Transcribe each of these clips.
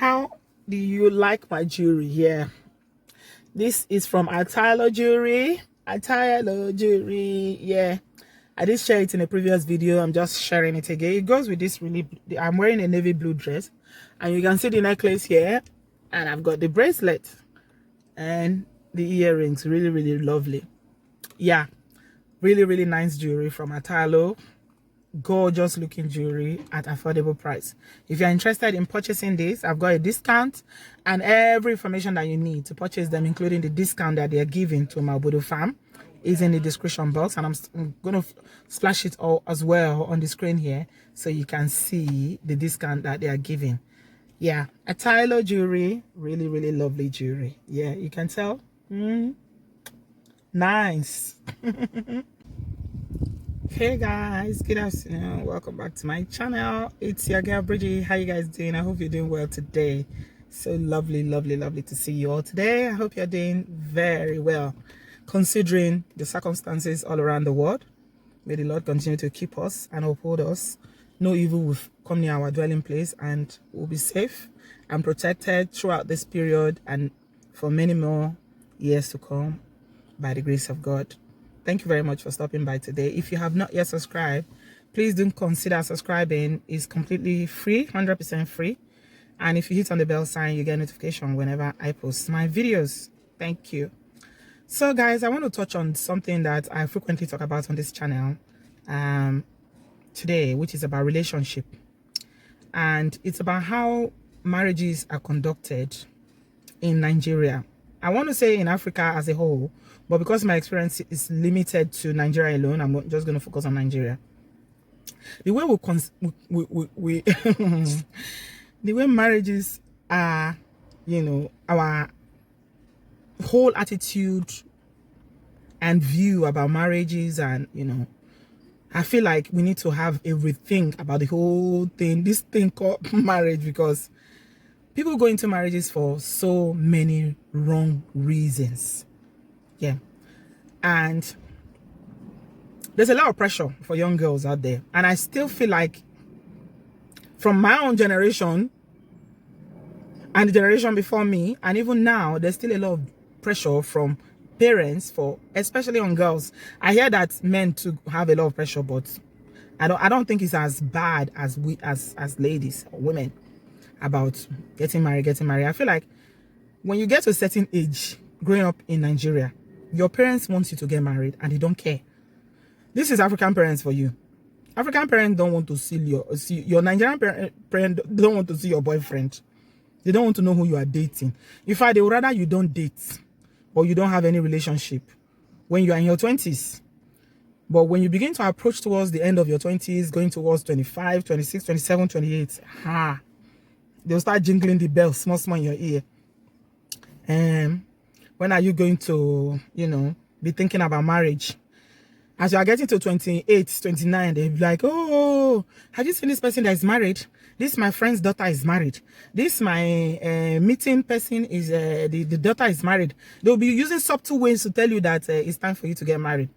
How do you like my jewelry? Yeah, this is from ITALO jewelry. ITALO jewelry. Yeah, I did share it in a previous video. I'm just sharing it again. It goes with this really. I'm wearing a navy blue dress, and you can see the necklace here, and I've got the bracelet and the earrings. Really lovely. Yeah, really nice jewelry from ITALO. Gorgeous looking jewelry at affordable price. If you're interested in purchasing this, I've got a discount and every information that you need to purchase them, including the discount that they are giving to Malbodo Farm, is in the description box, and I'm going to splash it all as well on the screen here so you can see the discount that they are giving. Yeah, a ITALO jewelry, really lovely jewelry. Yeah, you can tell. Nice. Hey guys, good afternoon, welcome back to my channel. It's your girl Bridget. How you guys doing? I hope you're doing well today. So lovely to see you all today. I hope you're doing very well considering the circumstances all around the world. May the Lord continue to keep us and uphold us. No evil will come near our dwelling place, and we'll be safe and protected throughout this period and for many more years to come by the grace of God. Thank you very much for stopping by today. If you have not yet subscribed, please do consider subscribing. It's completely free, 100% free. And if you hit on the bell sign, you get notification whenever I post my videos. Thank you. So guys, I want to touch on something that I frequently talk about on this channel today, which is about relationship. And it's about how marriages are conducted in Nigeria. I want to say in Africa as a whole, but because my experience is limited to Nigeria alone, I'm just going to focus on Nigeria. The way the way marriages are, you know, our whole attitude and view about marriages, and you know, I feel like we need to have a rethink about the whole thing, this thing called marriage, because people go into marriages for so many wrong reasons. Yeah. And there's a lot of pressure for young girls out there. And I still feel like from my own generation and the generation before me, and even now, there's still a lot of pressure from parents for, especially on girls. I hear that men too have a lot of pressure, but I don't think it's as bad as we as ladies or women about getting married. I feel like when you get to a certain age, growing up in Nigeria, your parents want you to get married and they don't care. This is African parents for you. African parents don't want to see your Nigerian parent don't want to see your boyfriend. They don't want to know who you are dating. In fact, they would rather you don't date or you don't have any relationship when you are in your 20s. But when you begin to approach towards the end of your 20s, going towards 25, 26, 27, 28, they'll start jingling the bells small in your ear. When are you going to, you know, be thinking about marriage? As you are getting to 28, 29, they'll be like, oh, have you seen this person that is married? This my friend's daughter is married. This my meeting person is, the daughter is married. They'll be using subtle ways to tell you that it's time for you to get married.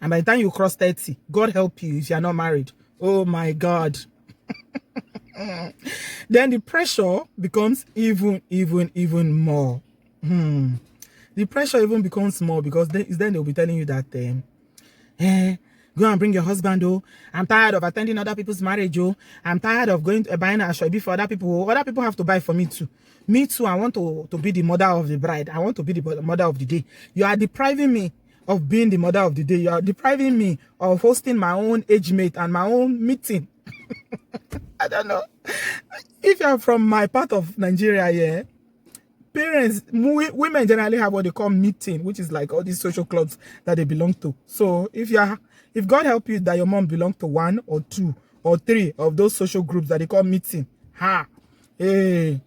And by the time you cross 30, God help you if you are not married. Oh my God. Then the pressure becomes even more. The pressure even becomes more because then they'll be telling you that go and bring your husband, oh. I'm tired of attending other people's marriage, oh. I'm tired of going to buying a shobi for other people. Other people have to buy for me too. Me too, I want to be the mother of the bride. I want to be the mother of the day. You are depriving me of being the mother of the day. You are depriving me of hosting my own age mate and my own meeting. I don't know. If you're from my part of Nigeria, yeah, parents, women generally have what they call meeting, which is like all these social clubs that they belong to. So if God help you that your mom belongs to 1 or 2 or 3 of those social groups that they call meeting, hey,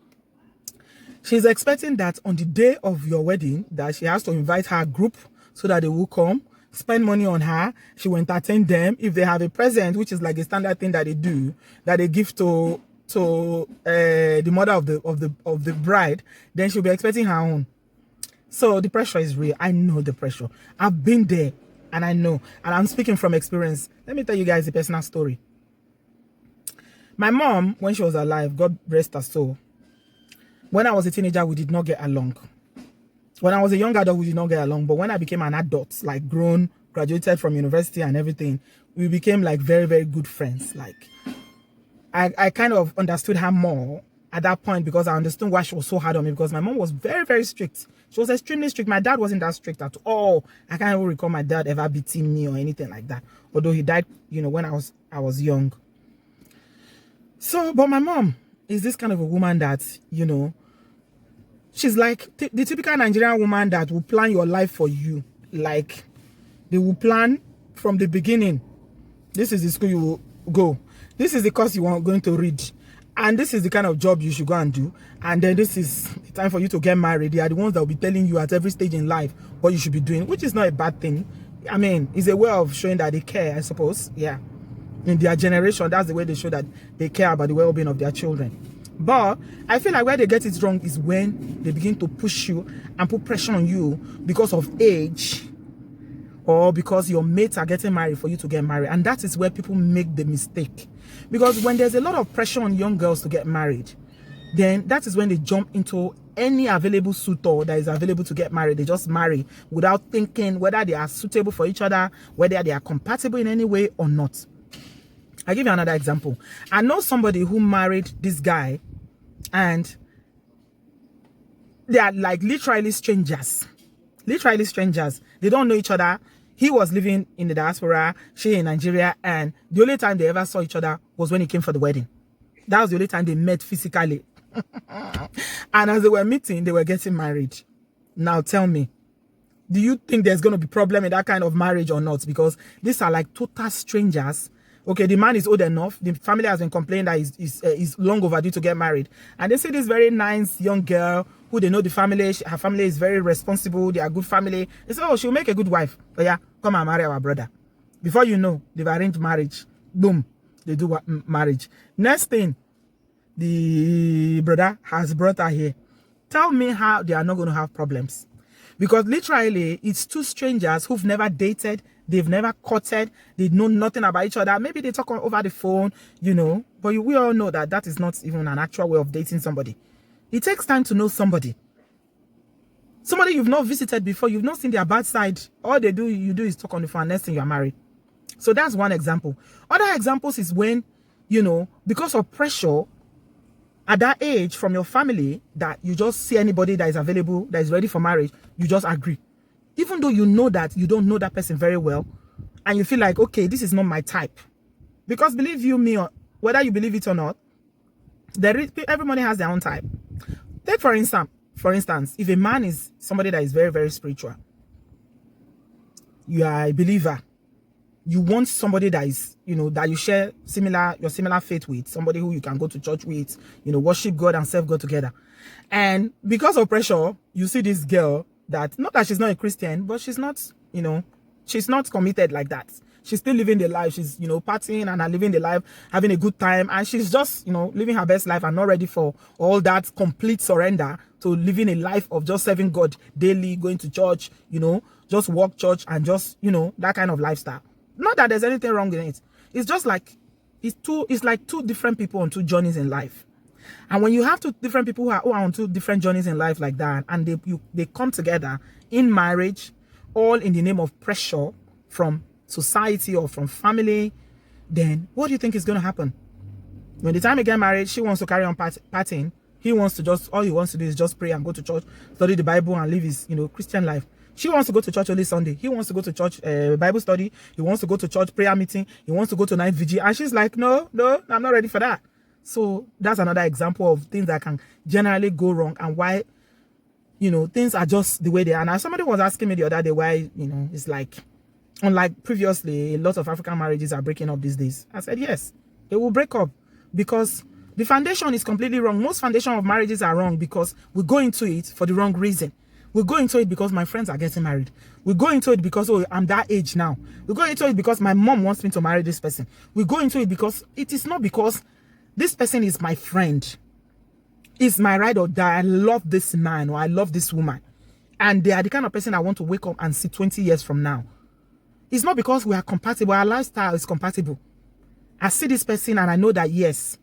she's expecting that on the day of your wedding that she has to invite her group so that they will come, spend money on her. She will entertain them. If they have a present, which is like a standard thing that they do, that they give to the mother of the bride, then she'll be expecting her own. So the pressure is real. I know the pressure. I've been there and I know, and I'm speaking from experience. Let me tell you guys a personal story. My mom, when she was alive, God rest her soul, When I was a teenager, we did not get along. When I was a young adult, we did not get along. But when I became an adult, like grown, graduated from university and everything, we became like very, very good friends. Like I kind of understood her more at that point because I understood why she was so hard on me, because my mom was very, very strict. She was extremely strict. My dad wasn't that strict at all. I can't even recall my dad ever beating me or anything like that. Although he died, you know, when I was young. So, but my mom is this kind of a woman that, you know, she's like the typical Nigerian woman that will plan your life for you. Like, they will plan from the beginning. This is the school you will go. This is the course you are going to read. And this is the kind of job you should go and do. And then this is the time for you to get married. They are the ones that will be telling you at every stage in life what you should be doing, which is not a bad thing. I mean, it's a way of showing that they care, I suppose. Yeah. In their generation, that's the way they show that they care about the well-being of their children. But I feel like where they get it wrong is when they begin to push you and put pressure on you because of age, or because your mates are getting married for you to get married. And that is where people make the mistake. Because when there's a lot of pressure on young girls to get married, then that is when they jump into any available suitor that is available to get married. They just marry without thinking whether they are suitable for each other, whether they are compatible in any way or not. I'll give you another example. I know somebody who married this guy and they are like literally strangers. Literally strangers. They don't know each other. He was living in the diaspora, she in Nigeria, and the only time they ever saw each other was when he came for the wedding. That was the only time they met physically. And as they were meeting, they were getting married. Now tell me, do you think there's going to be problem in that kind of marriage or not? Because these are like total strangers. Okay, the man is old enough. The family has been complaining that he's long overdue to get married. And they see this very nice young girl who they know the family. Her family is very responsible. They are good family. They say, oh, she'll make a good wife. Oh yeah, come and marry our brother. Before you know, they've arranged marriage. Boom, they do marriage. Next thing, the brother has brought her here. Tell me how they are not going to have problems. Because literally, it's two strangers who've never dated. They've never courted. They know nothing about each other. Maybe they talk over the phone, you know. But we all know that that is not even an actual way of dating somebody. It takes time to know somebody. Somebody you've not visited before. You've not seen their bad side. All you do is talk on the phone. Next thing you are married. So that's one example. Other examples is when, you know, because of pressure at that age from your family, that you just see anybody that is available, that is ready for marriage, you just agree. Even though you know that you don't know that person very well, and you feel like, okay, this is not my type. Because believe you me, whether you believe it or not, everybody has their own type. Take for instance, if a man is somebody that is very, very spiritual, you are a believer, you want somebody that is, you know, that you share your similar faith with, somebody who you can go to church with, you know, worship God and serve God together. And because of pressure, you see this girl that, not that she's not a Christian, but she's not, you know, she's not committed like that. She's still living the life. She's, you know, partying and living the life, having a good time. And she's just, you know, living her best life and not ready for all that complete surrender to living a life of just serving God daily, going to church, you know, just walk church and just, you know, that kind of lifestyle. Not that there's anything wrong in it. It's just like, it's like two different people on two journeys in life. And when you have two different people who are on two different journeys in life like that, and they come together in marriage, all in the name of pressure from society or from family, then what do you think is going to happen? When the time they get married, she wants to carry on partying. He wants to just, all he wants to do is just pray and go to church, study the Bible and live his, you know, Christian life. She wants to go to church only Sunday. He wants to go to church, Bible study. He wants to go to church prayer meeting. He wants to go to night vigil. And she's like, no, I'm not ready for that. So that's another example of things that can generally go wrong and why, you know, things are just the way they are. Now, somebody was asking me the other day why, you know, it's like, unlike previously, a lot of African marriages are breaking up these days. I said, yes, they will break up because the foundation is completely wrong. Most foundation of marriages are wrong because we go into it for the wrong reason. We go into it because my friends are getting married. We go into it because, oh, I'm that age now. We go into it because my mom wants me to marry this person. We go into it because it is not because this person is my friend. It's my ride or die. I love this man or I love this woman. And they are the kind of person I want to wake up and see 20 years from now. It's not because we are compatible. Our lifestyle is compatible. I see this person and I know that, yes,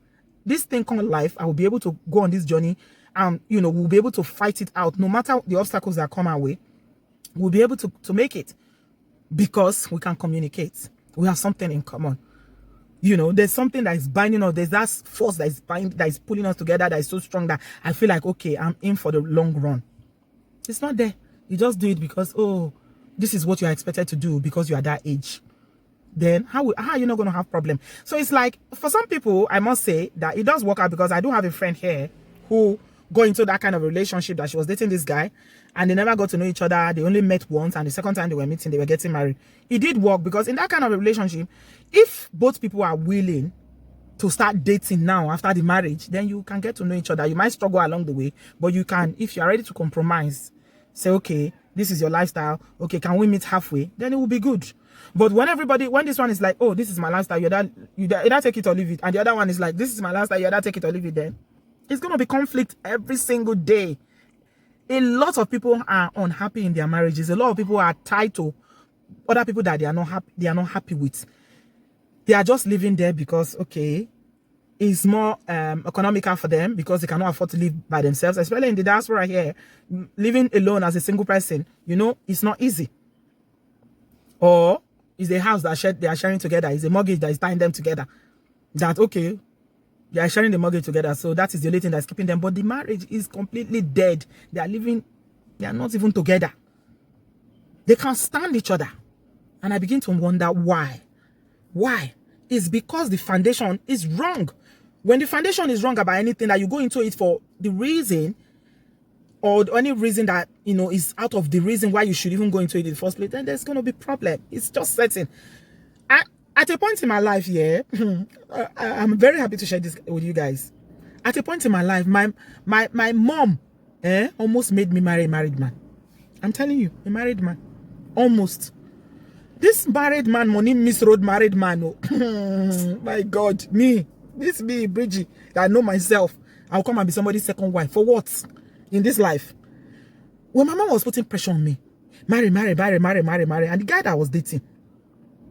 this thing called life, I will be able to go on this journey and we'll be able to fight it out. No matter the obstacles that come our way, we'll be able to make it, because we can communicate. We have something in common. There's something that is binding us. There's that force that is pulling us together, that is so strong that I feel like, okay, I'm in for the long run. It's not there. You just do it because, oh, this is what you are expected to do because you are that age. Then how are you not going to have problem? So it's like, for some people, I must say that it does work out, because I do have a friend here who got into that kind of relationship, that she was dating this guy and they never got to know each other. They only met once, and the second time they were meeting, they were getting married. It did work, because in that kind of a relationship, if both people are willing to start dating now after the marriage, then you can get to know each other. You might struggle along the way, but you can, if you are ready to compromise, say, okay, this is your lifestyle, okay, can we meet halfway? Then it will be good. But when this one is like, oh, this is my lifestyle, you either take it or leave it, and the other one is like, this is my lifestyle, you either take it or leave it, then it's going to be conflict every single day. A lot of people are unhappy in their marriages. A lot of people are tied to other people that they are not happy with. They are just living there because, okay, it's more economical for them, because they cannot afford to live by themselves, especially in the diaspora here. Living alone as a single person, it's not easy. Or it's a house that they are sharing together. It's a mortgage that is tying them together. That, okay, they are sharing the mortgage together, so that is the only thing that's keeping them. But the marriage is completely dead. They are not even together. They can't stand each other. And I begin to wonder why. Why? It's because the foundation is wrong. When the foundation is wrong about anything, that you go into it for the reason, or any reason that, is out of the reason why you should even go into it in the first place, then there's going to be problem. It's just certain. At a point in my life, yeah, I'm very happy to share this with you guys. At a point in my life, my mom almost made me marry a married man. I'm telling you, a married man. Almost. This married man, money misroad married man. Oh. My God, me, Bridgie, I know myself. I'll come and be somebody's second wife. For what? In this life. When my mom was putting pressure on me, marry, and the guy that I was dating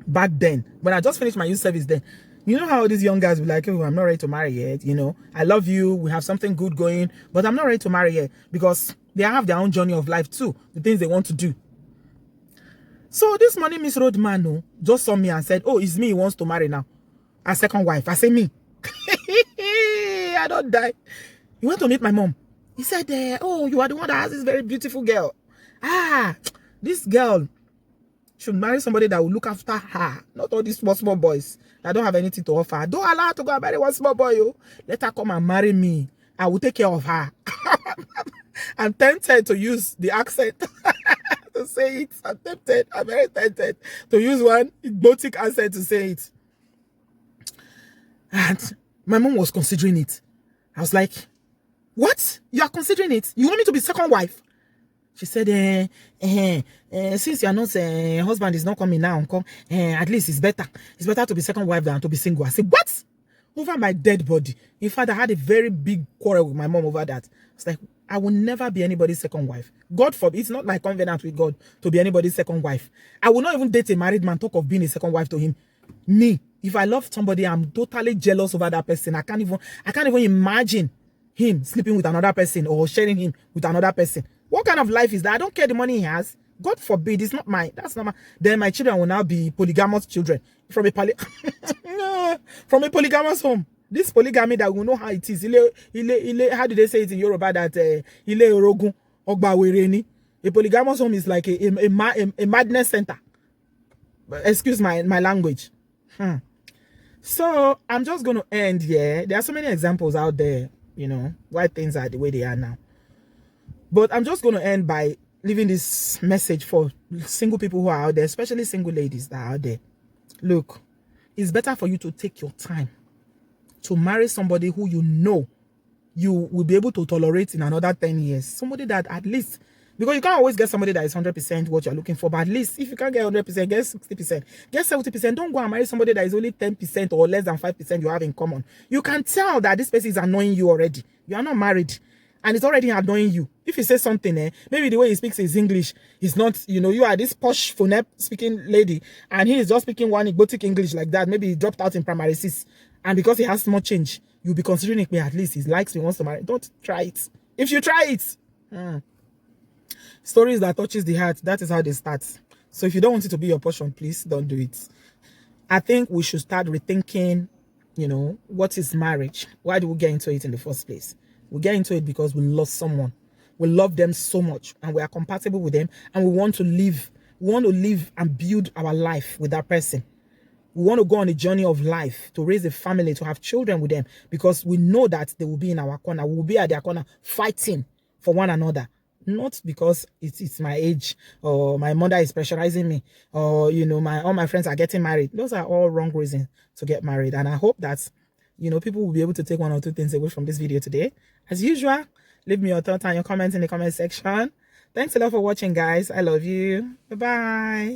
back then, when I just finished my youth service then, you know how these young guys be like, oh, I'm not ready to marry yet, I love you, we have something good going, but I'm not ready to marry yet, because they have their own journey of life too, the things they want to do. So this money misroad man just saw me and said, oh, it's me he wants to marry now, a second wife. I say, me. I don't die. He went to meet my mom. He said, oh, you are the one that has this very beautiful girl. This girl should marry somebody that will look after her, not all these small boys that don't have anything to offer. Don't allow her to go and marry one small boy. Let her come and marry me. I will take care of her. I'm tempted to use the accent to say it. I'm very tempted to use one exotic accent to say it. And my mom was considering it. I was like, what? You are considering it? You want me to be second wife? She said, since you are not, husband is not coming now, uncle, at least it's better. It's better to be second wife than to be single. I said, what? Over my dead body. In fact, I had a very big quarrel with my mom over that. It's like, I will never be anybody's second wife. God forbid, it's not my covenant with God to be anybody's second wife. I will not even date a married man, talk of being a second wife to him. Me, if I love somebody, I'm totally jealous over that person. I can't even imagine him sleeping with another person or sharing him with another person. What kind of life is that? I don't care the money he has. God forbid, it's not mine. That's not my. Then my children will now be polygamous children from a from a polygamous home. This polygamy that we know how it is. How do they say it in Yoruba? That ile orogun ogba wereni. A polygamous home is like a madness center. Excuse my language. So I'm just going to end here. There are so many examples out there, why things are the way they are now. But I'm just going to end by leaving this message for single people who are out there, especially single ladies that are out there. Look, it's better for you to take your time to marry somebody who you will be able to tolerate in another 10 years. Somebody that at least, because you can't always get somebody that is 100% what you're looking for, but at least if you can't get 100%, get 60%, get 70%. Don't go and marry somebody that is only 10% or less than 5% you have in common. You can tell that this person is annoying you already. You are not married. And it's already annoying you. If he says something, maybe the way he speaks his English is not, you are this posh phoneme speaking lady, and he is just speaking one exotic English like that. Maybe he dropped out in primary 6, and because he has small change, you'll be considering it. At least he likes me, wants to marry. Don't try it. If you try it, stories that touches the heart, that is how they start. So if you don't want it to be your portion, please don't do it. I think we should start rethinking, what is marriage? Why do we get into it in the first place? We get into it because we love someone. We love them so much and we are compatible with them and we want to live. We want to live and build our life with that person. We want to go on a journey of life, to raise a family, to have children with them, because we know that they will be in our corner. We will be at their corner fighting for one another. Not because it's my age or my mother is pressurizing me or, all my friends are getting married. Those are all wrong reasons to get married. And I hope that, people will be able to take one or two things away from this video today. As usual, leave me your thoughts and your comments in the comment section. Thanks a lot for watching, guys. I love you. Bye-bye.